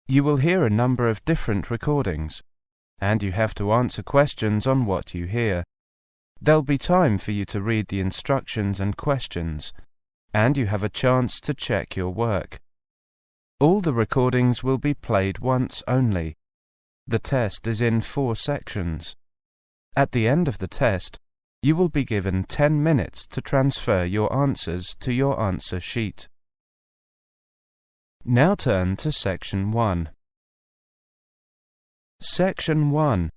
You will hear a number of different recordings, and you have to answer questions on what you hear. There'll be time for you to read the instructions and questions, and you have a chance to check your work. All the recordings will be played once only. The test is in 4 sections. At the end of the test, you will be given 10 minutes to transfer your answers to your answer sheet. Now turn to Section 1. Section 1.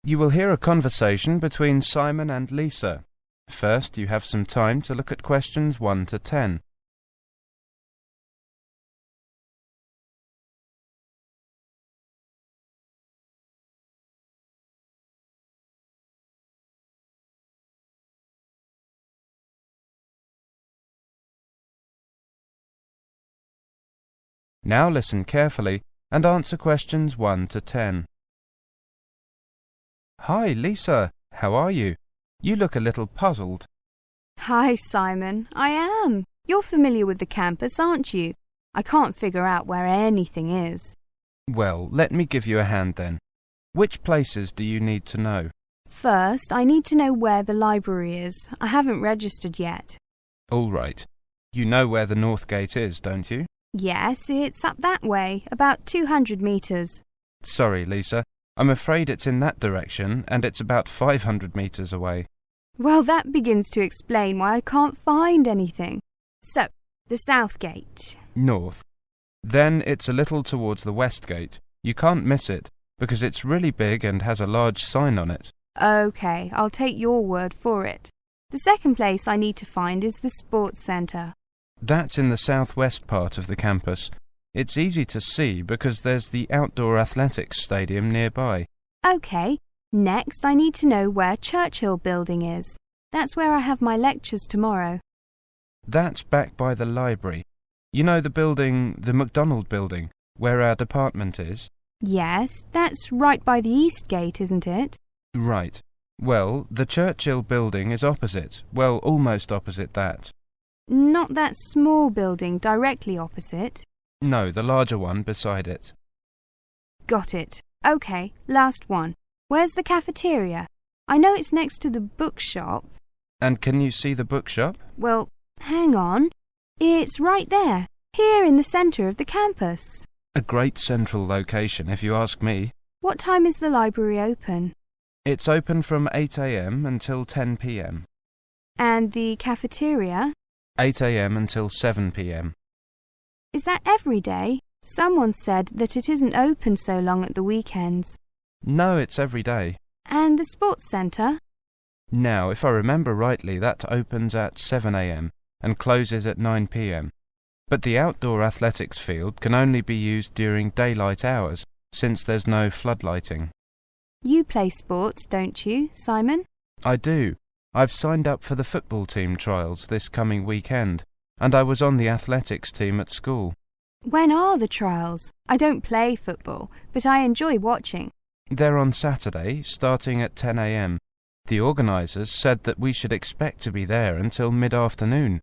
You will hear a conversation between Simon and Lisa. First, you have some time to look at questions 1 to 10. Now listen carefully and answer questions 1 to 10. Hi, Lisa. How are you? You look a little puzzled. Hi, Simon. I am. You're familiar with the campus, aren't you? I can't figure out where anything is. Well, let me give you a hand then. Which places do you need to know? First, I need to know where the library is. I haven't registered yet. All right. You know where the North Gate is, don't you? Yes, it's up that way, about 200 metres. Sorry, Lisa. I'm afraid it's in that direction, and it's about 500 metres away. Well, that begins to explain why I can't find anything. So, the South Gate. North. Then it's a little towards the West Gate. You can't miss it, because it's really big and has a large sign on it. OK, I'll take your word for it. The second place I need to find is the Sports Centre. That's in the southwest part of the campus. It's easy to see because there's the outdoor athletics stadium nearby. OK, next I need to know where Churchill Building is. That's where I have my lectures tomorrow. That's back by the library. You know the building, the McDonald Building, where our department is? Yes, that's right by the East Gate, isn't it? Right. Well, the Churchill Building is opposite. Well, almost opposite that. Not that small building directly opposite? No, the larger one beside it. Got it. OK, last one. Where's the cafeteria? I know it's next to the bookshop. And can you see the bookshop? Well, hang on. It's right there, here in the centre of the campus. A great central location, if you ask me. What time is the library open? It's open from 8 a.m. until 10 p.m. And the cafeteria? 8 a.m. until 7 p.m. Is that every day? Someone said that it isn't open so long at the weekends. No, it's every day. And the sports centre? Now, if I remember rightly, that opens at 7 a.m. and closes at 9 p.m. But the outdoor athletics field can only be used during daylight hours, since there's no floodlighting. You play sports, don't you, Simon? I do. I've signed up for the football team trials this coming weekend, and I was on the athletics team at school. When are the trials? I don't play football, but I enjoy watching. They're on Saturday, starting at 10 a.m. The organisers said that we should expect to be there until mid-afternoon,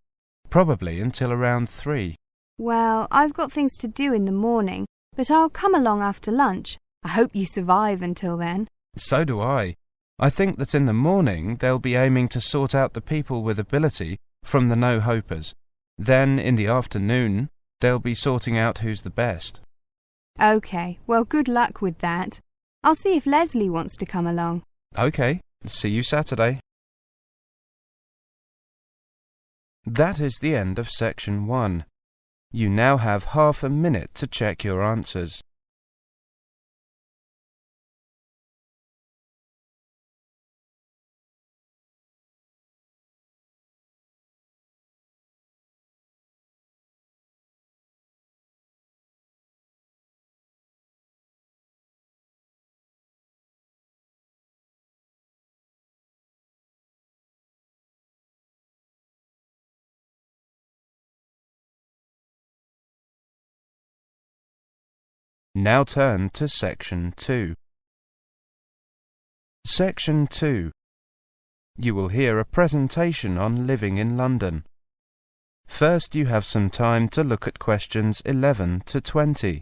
probably until around 3. Well, I've got things to do in the morning, but I'll come along after lunch. I hope you survive until then. So do I. I think that in the morning they'll be aiming to sort out the people with ability from the no-hopers. Then, in the afternoon, they'll be sorting out who's the best. OK, well, good luck with that. I'll see if Leslie wants to come along. OK, see you Saturday. That is the end of Section 1. You now have half a minute to check your answers. Now turn to Section 2. Section 2. You will hear a presentation on living in London. First, you have some time to look at questions 11 to 20.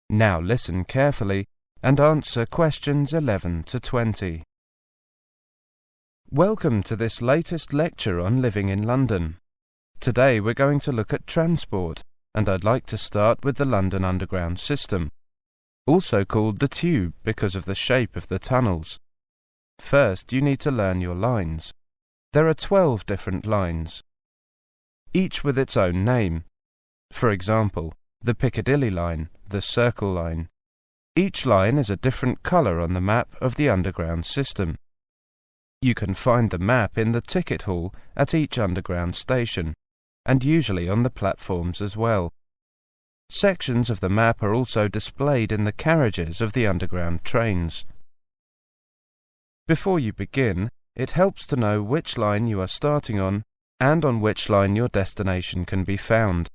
Now listen carefully and answer questions 11 to 20. Welcome to this latest lecture on living in London. Today we're going to look at transport, and I'd like to start with the London Underground system, also called the Tube because of the shape of the tunnels. First, you need to learn your lines. There are 12 different lines, each with its own name. For example, the Piccadilly line, the Circle line. Each line is a different colour on the map of the Underground system. You can find the map in the ticket hall at each Underground station, and usually on the platforms as well. Sections of the map are also displayed in the carriages of the Underground trains. Before you begin, it helps to know which line you are starting on and on which line your destination can be found.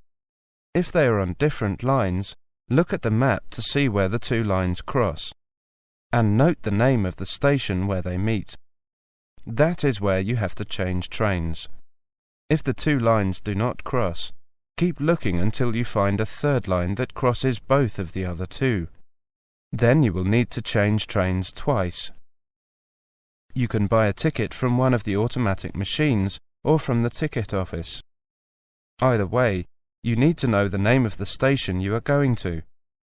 If they are on different lines, look at the map to see where the two lines cross, and note the name of the station where they meet. That is where you have to change trains. If the two lines do not cross, keep looking until you find a third line that crosses both of the other two. Then you will need to change trains twice. You can buy a ticket from one of the automatic machines or from the ticket office. Either way, you need to know the name of the station you are going to.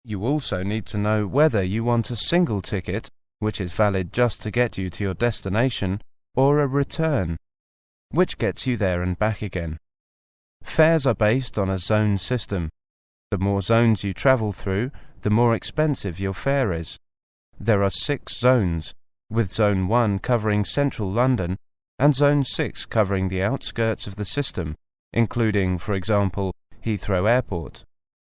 You also need to know whether you want a single ticket, which is valid just to get you to your destination, or a return, which gets you there and back again. Fares are based on a zone system. The more zones you travel through, the more expensive your fare is. There are 6 zones, with Zone 1 covering central London and Zone 6 covering the outskirts of the system, including, for example, Heathrow Airport.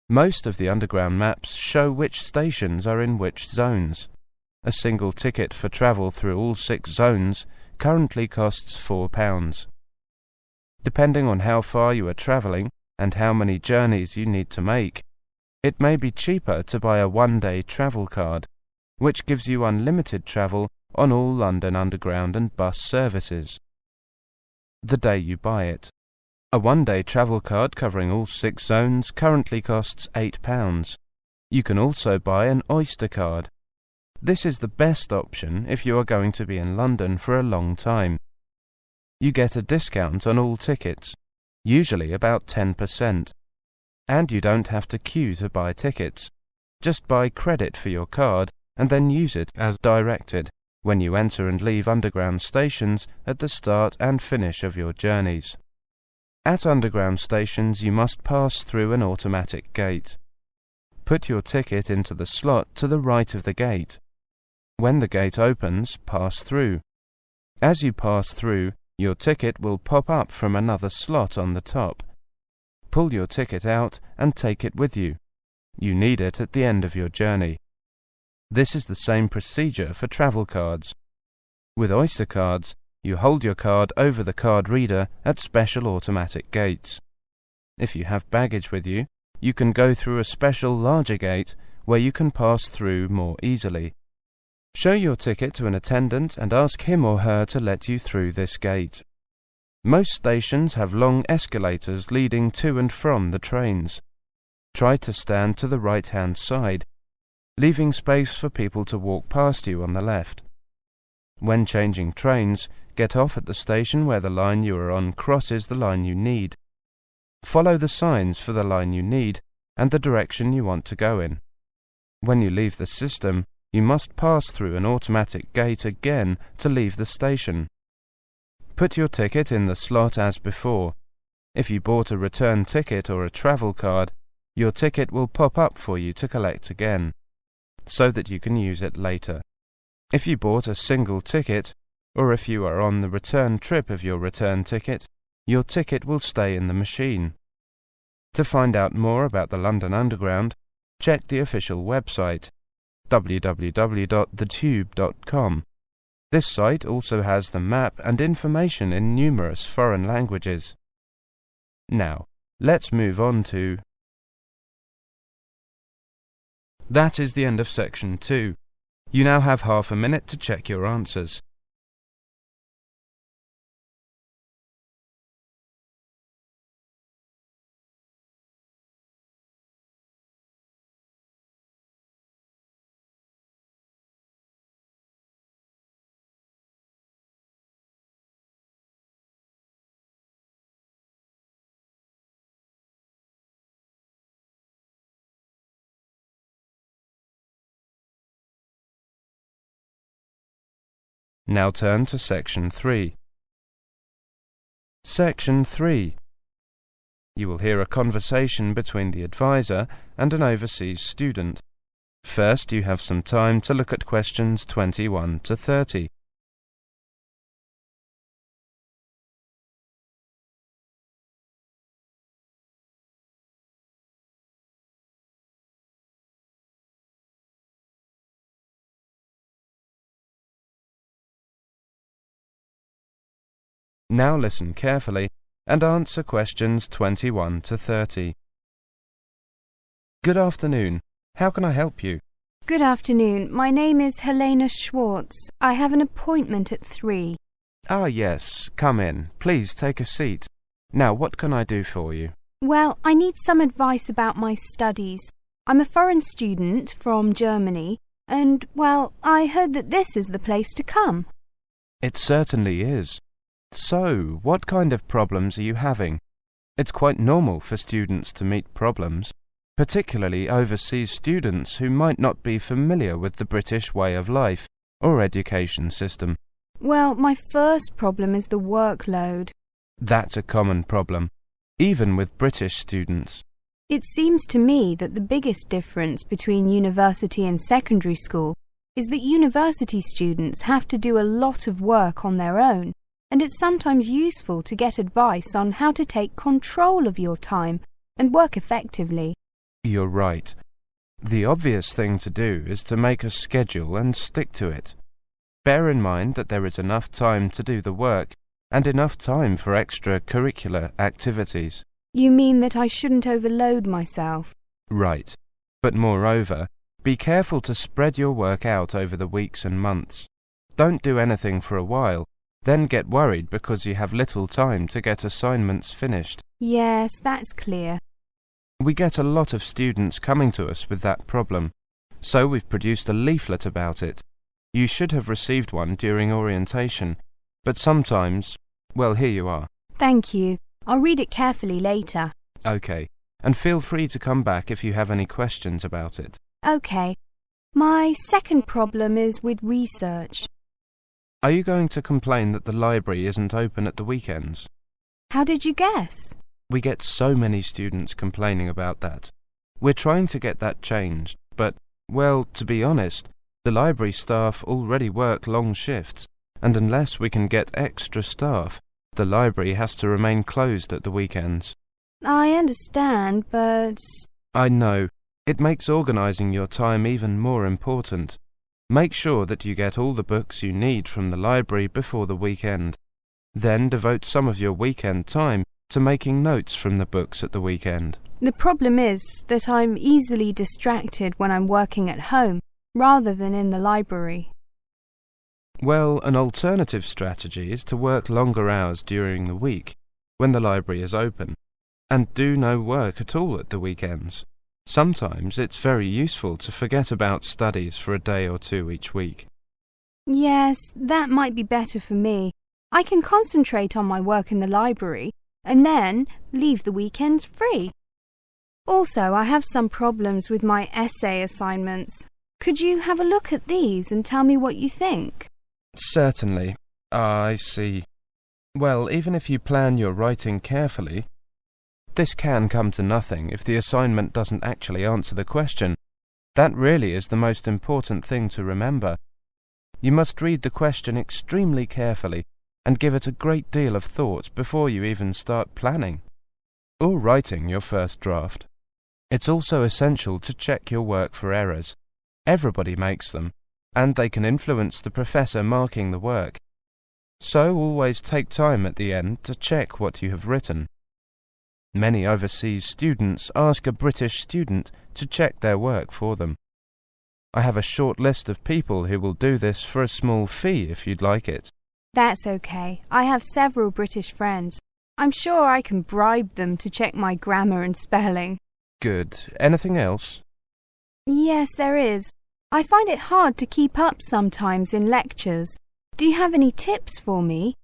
Most of the Underground maps show which stations are in which zones. A single ticket for travel through all 6 zones currently costs £4. Depending on how far you are travelling and how many journeys you need to make, it may be cheaper to buy a one-day travel card, which gives you unlimited travel on all London Underground and bus services. The day you buy it. A one-day travel card covering all 6 zones currently costs £8. You can also buy an Oyster card. This is the best option if you are going to be in London for a long time. You get a discount on all tickets, usually about 10%. And you don't have to queue to buy tickets. Just buy credit for your card and then use it as directed when you enter and leave Underground stations at the start and finish of your journeys. At Underground stations you must pass through an automatic gate. Put your ticket into the slot to the right of the gate. When the gate opens, pass through. As you pass through, your ticket will pop up from another slot on the top. Pull your ticket out and take it with you. You need it at the end of your journey. This is the same procedure for travel cards. With Oyster cards, you hold your card over the card reader at special automatic gates. If you have baggage with you, you can go through a special larger gate where you can pass through more easily. Show your ticket to an attendant and ask him or her to let you through this gate. Most stations have long escalators leading to and from the trains. Try to stand to the right-hand side, leaving space for people to walk past you on the left. When changing trains, get off at the station where the line you are on crosses the line you need. Follow the signs for the line you need and the direction you want to go in. When you leave the system, you must pass through an automatic gate again to leave the station. Put your ticket in the slot as before. If you bought a return ticket or a travel card, your ticket will pop up for you to collect again, so that you can use it later. If you bought a single ticket, or if you are on the return trip of your return ticket, your ticket will stay in the machine. To find out more about the London Underground, check the official website, www.thetube.com. This site also has the map and information in numerous foreign languages. Now, let's move on to... That is the end of section 2. You now have half a minute to check your answers. Now turn to Section 3. Section 3. You will hear a conversation between the advisor and an overseas student. First, you have some time to look at questions 21 to 30. Now listen carefully and answer questions 21 to 30. Good afternoon. How can I help you? Good afternoon. My name is Helena Schwartz. I have an appointment at 3. Ah, yes. Come in. Please take a seat. Now, what can I do for you? Well, I need some advice about my studies. I'm a foreign student from Germany, and, well, I heard that this is the place to come. It certainly is. So, what kind of problems are you having? It's quite normal for students to meet problems, particularly overseas students who might not be familiar with the British way of life or education system. Well, my first problem is the workload. That's a common problem, even with British students. It seems to me that the biggest difference between university and secondary school is that university students have to do a lot of work on their own, and it's sometimes useful to get advice on how to take control of your time and work effectively. You're right. The obvious thing to do is to make a schedule and stick to it. Bear in mind that there is enough time to do the work and enough time for extracurricular activities. You mean that I shouldn't overload myself? Right. But moreover, be careful to spread your work out over the weeks and months. Don't do anything for a while, then get worried because you have little time to get assignments finished. Yes, that's clear. We get a lot of students coming to us with that problem, so we've produced a leaflet about it. You should have received one during orientation, but sometimes, well, here you are. Thank you. I'll read it carefully later. Okay, and feel free to come back if you have any questions about it. Okay. My second problem is with research. Are you going to complain that the library isn't open at the weekends? How did you guess? We get so many students complaining about that. We're trying to get that changed, but, well, to be honest, the library staff already work long shifts, and unless we can get extra staff, the library has to remain closed at the weekends. I understand, but... I know. It makes organising your time even more important. Make sure that you get all the books you need from the library before the weekend. Then devote some of your weekend time to making notes from the books at the weekend. The problem is that I'm easily distracted when I'm working at home, rather than in the library. Well, an alternative strategy is to work longer hours during the week, when the library is open, and do no work at all at the weekends. Sometimes it's very useful to forget about studies for a day or two each week. Yes, that might be better for me. I can concentrate on my work in the library and then leave the weekends free. Also, I have some problems with my essay assignments. Could you have a look at these and tell me what you think? Certainly. I see. Well, even if you plan your writing carefully, this can come to nothing if the assignment doesn't actually answer the question. That really is the most important thing to remember. You must read the question extremely carefully and give it a great deal of thought before you even start planning or writing your first draft. It's also essential to check your work for errors. Everybody makes them, and they can influence the professor marking the work. So always take time at the end to check what you have written. Many overseas students ask a British student to check their work for them. I have a short list of people who will do this for a small fee if you'd like it. That's okay. I have several British friends. I'm sure I can bribe them to check my grammar and spelling. Good. Anything else? Yes, there is. I find it hard to keep up sometimes in lectures. Do you have any tips for me?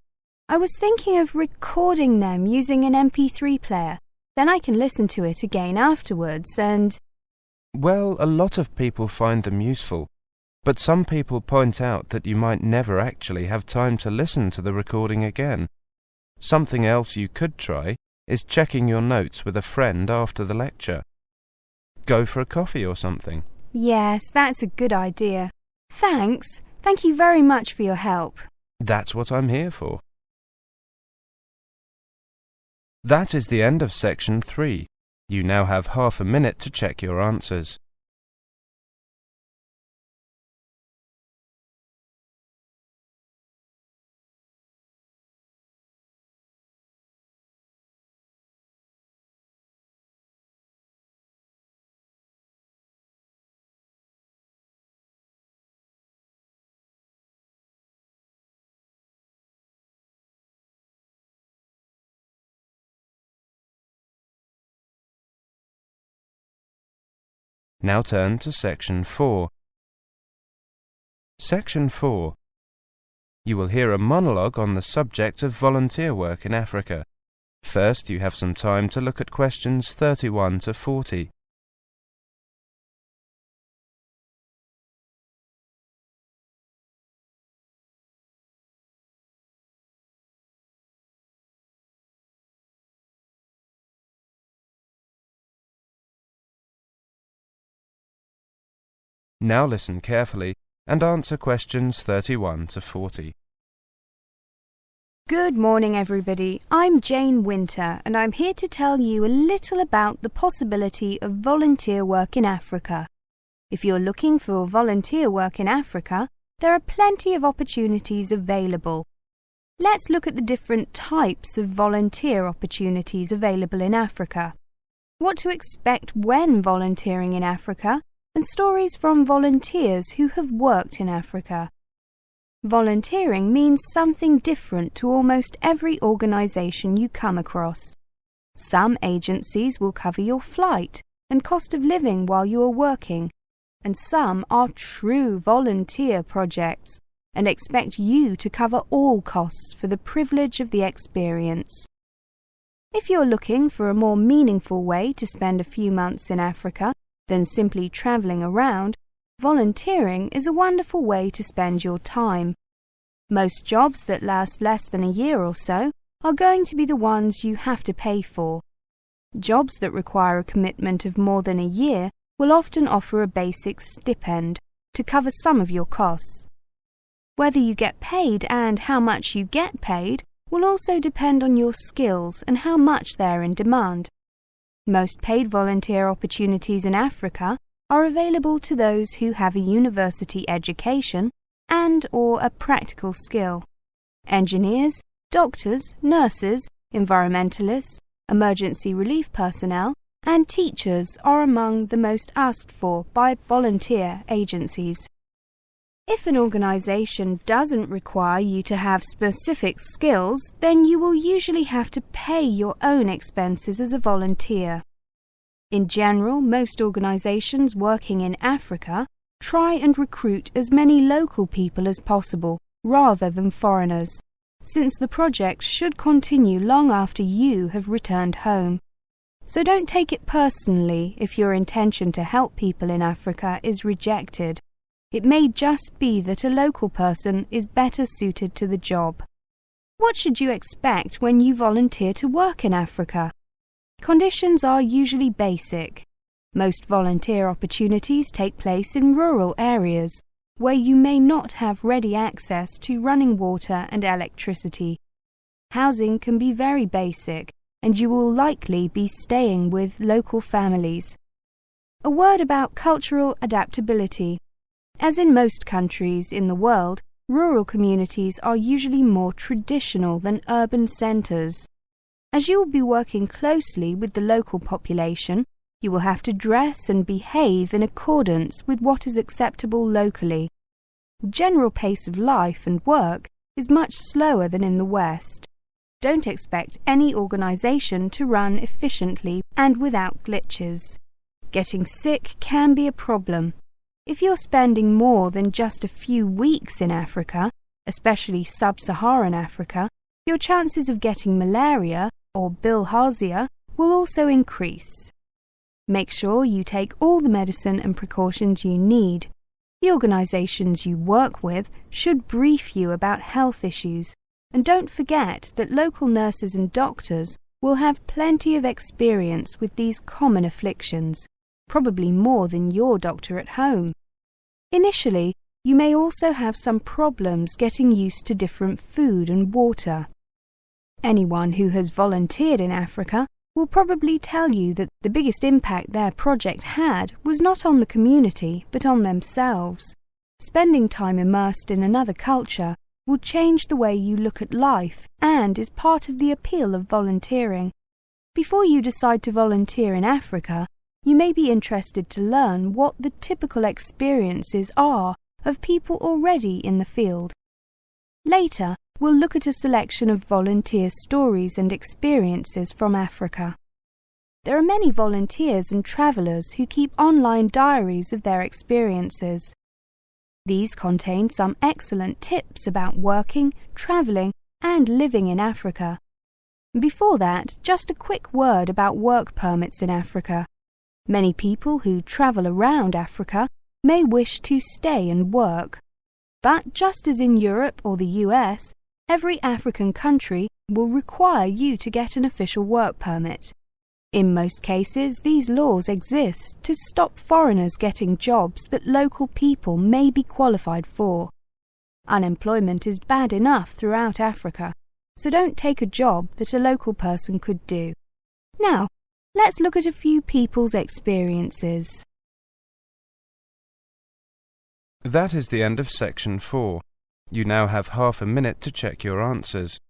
I was thinking of recording them using an MP3 player. Then I can listen to it again afterwards and... Well, a lot of people find them useful. But some people point out that you might never actually have time to listen to the recording again. Something else you could try is checking your notes with a friend after the lecture. Go for a coffee or something. Yes, that's a good idea. Thanks. Thank you very much for your help. That's what I'm here for. That is the end of section 3. You now have half a minute to check your answers. Now turn to section 4. Section 4. You will hear a monologue on the subject of volunteer work in Africa. First, you have some time to look at questions 31 to 40. Now listen carefully and answer questions 31 to 40. Good morning, everybody. I'm Jane Winter, and I'm here to tell you a little about the possibility of volunteer work in Africa. If you're looking for volunteer work in Africa, there are plenty of opportunities available. Let's look at the different types of volunteer opportunities available in Africa, what to expect when volunteering in Africa, and stories from volunteers who have worked in Africa. Volunteering means something different to almost every organisation you come across. Some agencies will cover your flight and cost of living while you are working, and some are true volunteer projects and expect you to cover all costs for the privilege of the experience. If you're looking for a more meaningful way to spend a few months in Africa than simply travelling around, volunteering is a wonderful way to spend your time. Most jobs that last less than a year or so are going to be the ones you have to pay for. Jobs that require a commitment of more than a year will often offer a basic stipend to cover some of your costs. Whether you get paid and how much you get paid will also depend on your skills and how much they're in demand. Most paid volunteer opportunities in Africa are available to those who have a university education and/or a practical skill. Engineers, doctors, nurses, environmentalists, emergency relief personnel, and teachers are among the most asked for by volunteer agencies. If an organisation doesn't require you to have specific skills, then you will usually have to pay your own expenses as a volunteer. In general, most organisations working in Africa try and recruit as many local people as possible, rather than foreigners, since the project should continue long after you have returned home. So don't take it personally if your intention to help people in Africa is rejected. It may just be that a local person is better suited to the job. What should you expect when you volunteer to work in Africa? Conditions are usually basic. Most volunteer opportunities take place in rural areas, where you may not have ready access to running water and electricity. Housing can be very basic, and you will likely be staying with local families. A word about cultural adaptability. As in most countries in the world, rural communities are usually more traditional than urban centres. As you will be working closely with the local population, you will have to dress and behave in accordance with what is acceptable locally. General pace of life and work is much slower than in the West. Don't expect any organisation to run efficiently and without glitches. Getting sick can be a problem. If you're spending more than just a few weeks in Africa, especially sub-Saharan Africa, your chances of getting malaria or bilharzia will also increase. Make sure you take all the medicine and precautions you need. The organisations you work with should brief you about health issues, and don't forget that local nurses and doctors will have plenty of experience with these common afflictions, probably more than your doctor at home. Initially, you may also have some problems getting used to different food and water. Anyone who has volunteered in Africa will probably tell you that the biggest impact their project had was not on the community but on themselves. Spending time immersed in another culture will change the way you look at life and is part of the appeal of volunteering. Before you decide to volunteer in Africa, you may be interested to learn what the typical experiences are of people already in the field. Later, we'll look at a selection of volunteer stories and experiences from Africa. There are many volunteers and travellers who keep online diaries of their experiences. These contain some excellent tips about working, travelling, and living in Africa. Before that, just a quick word about work permits in Africa. Many people who travel around Africa may wish to stay and work. But just as in Europe or the US, every African country will require you to get an official work permit. In most cases, these laws exist to stop foreigners getting jobs that local people may be qualified for. Unemployment is bad enough throughout Africa, so don't take a job that a local person could do. Now, let's look at a few people's experiences. That is the end of section 4. You now have half a minute to check your answers.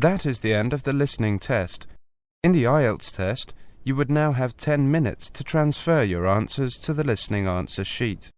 That is the end of the listening test. In the IELTS test, you would now have 10 minutes to transfer your answers to the listening answer sheet.